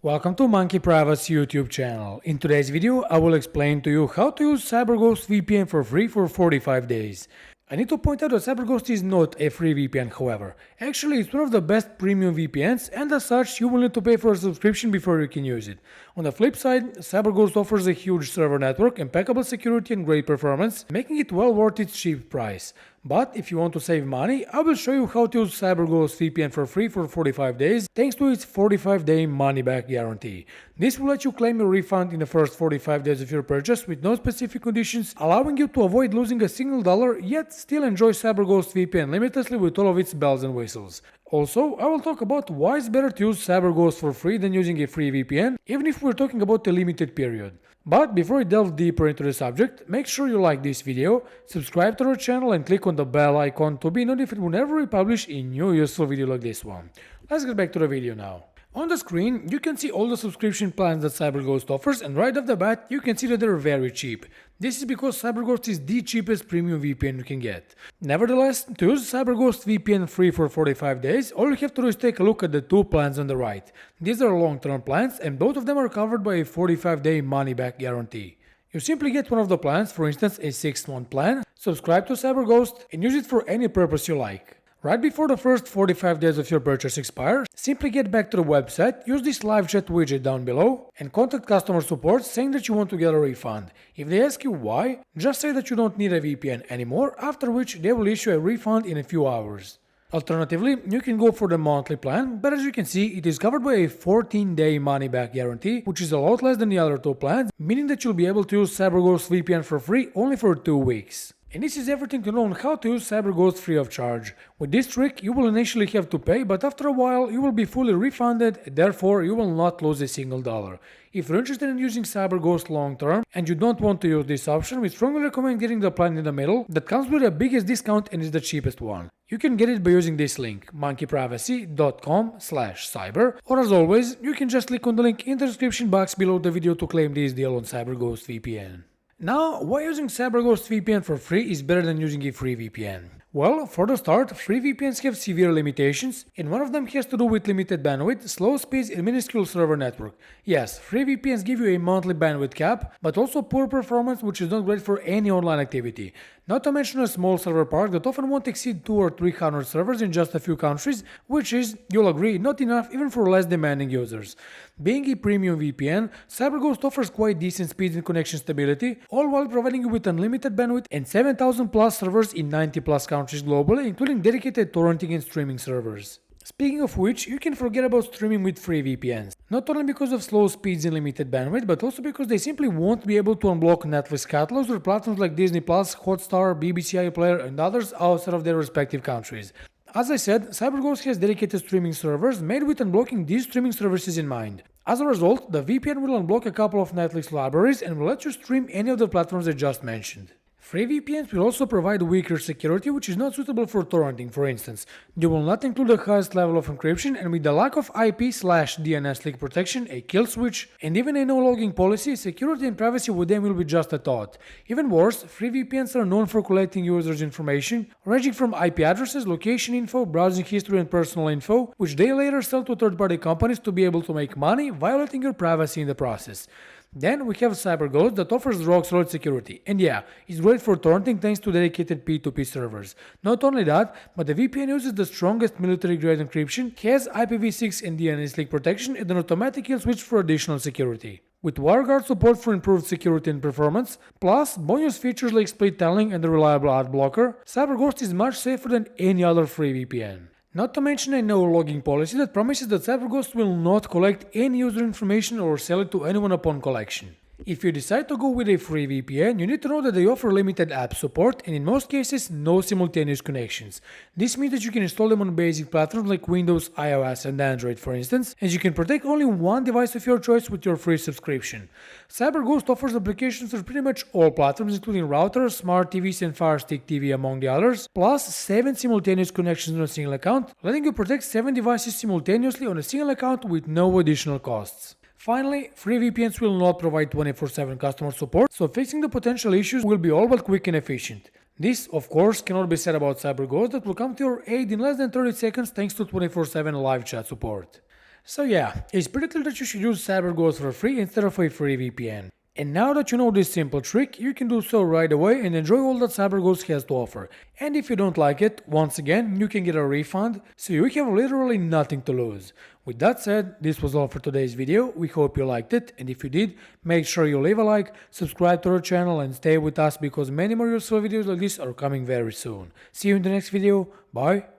Welcome to Monkey Privacy YouTube channel. In today's video, I will explain to you how to use CyberGhost VPN for free for 45 days. I need to point out that CyberGhost is not a free VPN, however. Actually, it's one of the best premium VPNs, and as such, you will need to pay for a subscription before you can use it. On the flip side, CyberGhost offers a huge server network, impeccable security and great performance, making it well worth its cheap price. But if you want to save money, I will show you how to use CyberGhost VPN for free for 45 days thanks to its 45-day money-back guarantee. This will let you claim your refund in the first 45 days of your purchase with no specific conditions, allowing you to avoid losing a single dollar yet still enjoy CyberGhost VPN limitlessly with all of its bells and whistles. Also, I will talk about why it's better to use CyberGhost for free than using a free VPN, even if we're talking about a limited period. But before we delve deeper into the subject, make sure you like this video, subscribe to our channel and click on the bell icon to be notified whenever we publish a new useful video like this one. Let's get back to the video now. On the screen, you can see all the subscription plans that CyberGhost offers, and right off the bat, you can see that they're very cheap. This is because CyberGhost is the cheapest premium VPN you can get. Nevertheless, to use CyberGhost VPN free for 45 days, all you have to do is take a look at the two plans on the right. These are long-term plans, and both of them are covered by a 45-day money-back guarantee. You simply get one of the plans, for instance a 6-month plan, subscribe to CyberGhost, and use it for any purpose you like. Right before the first 45 days of your purchase expire, simply get back to the website, use this live chat widget down below, and contact customer support saying that you want to get a refund. If they ask you why, just say that you don't need a VPN anymore, after which they will issue a refund in a few hours. Alternatively, you can go for the monthly plan, but as you can see, it is covered by a 14-day money-back guarantee, which is a lot less than the other two plans, meaning that you'll be able to use CyberGhost VPN for free only for 2 weeks. And this is everything to know on how to use CyberGhost free of charge. With this trick, you will initially have to pay, but after a while, you will be fully refunded, therefore you will not lose a single dollar. If you're interested in using CyberGhost long term and you don't want to use this option, we strongly recommend getting the plan in the middle that comes with the biggest discount and is the cheapest one. You can get it by using this link, monkeyprivacy.com/cyber, or as always, you can just click on the link in the description box below the video to claim this deal on CyberGhost VPN. Now, why using CyberGhost VPN for free is better than using a free VPN? Well, for the start, free VPNs have severe limitations, and one of them has to do with limited bandwidth, slow speeds, and minuscule server network. Yes, free VPNs give you a monthly bandwidth cap, but also poor performance, which is not great for any online activity. Not to mention a small server park that often won't exceed 200 or 300 servers in just a few countries, which is, you'll agree, not enough even for less demanding users. Being a premium VPN, CyberGhost offers quite decent speed and connection stability, all while providing you with unlimited bandwidth and 7,000 plus servers in 90 plus countries globally, including dedicated torrenting and streaming servers. Speaking of which, you can forget about streaming with free VPNs. Not only because of slow speeds and limited bandwidth, but also because they simply won't be able to unblock Netflix catalogs or platforms like Disney+, Hotstar, BBC iPlayer and others outside of their respective countries. As I said, CyberGhost has dedicated streaming servers made with unblocking these streaming services in mind. As a result, the VPN will unblock a couple of Netflix libraries and will let you stream any of the platforms I just mentioned. Free VPNs will also provide weaker security, which is not suitable for torrenting, for instance. They will not include the highest level of encryption, and with the lack of IP/DNS leak protection, a kill switch, and even a no-logging policy, security and privacy with them will be just a thought. Even worse, free VPNs are known for collecting users' information, ranging from IP addresses, location info, browsing history, and personal info, which they later sell to third-party companies to be able to make money, violating your privacy in the process. Then we have CyberGhost that offers rock-solid security, and yeah, it's great for torrenting thanks to dedicated P2P servers. Not only that, but the VPN uses the strongest military-grade encryption, has IPv6 and DNS leak protection, and an automatic kill switch for additional security. With WireGuard support for improved security and performance, plus bonus features like split tunneling and a reliable ad blocker, CyberGhost is much safer than any other free VPN. Not to mention a no-logging policy that promises that CyberGhost will not collect any user information or sell it to anyone upon collection. If you decide to go with a free VPN, you need to know that they offer limited app support and in most cases no simultaneous connections. This means that you can install them on basic platforms like Windows, iOS and Android for instance, and you can protect only one device of your choice with your free subscription. CyberGhost offers applications for pretty much all platforms including routers, smart TVs and Fire Stick TV among the others, plus 7 simultaneous connections on a single account, letting you protect 7 devices simultaneously on a single account with no additional costs. Finally, free VPNs will not provide 24/7 customer support, so fixing the potential issues will be all but quick and efficient. This, of course, cannot be said about CyberGhost that will come to your aid in less than 30 seconds thanks to 24/7 live chat support. So yeah, it's pretty clear that you should use CyberGhost for free instead of a free VPN. And now that you know this simple trick, you can do so right away and enjoy all that CyberGhost has to offer. And if you don't like it, once again, you can get a refund, so you have literally nothing to lose. With that said, this was all for today's video. We hope you liked it, and if you did, make sure you leave a like, subscribe to our channel, and stay with us because many more useful videos like this are coming very soon. See you in the next video. Bye.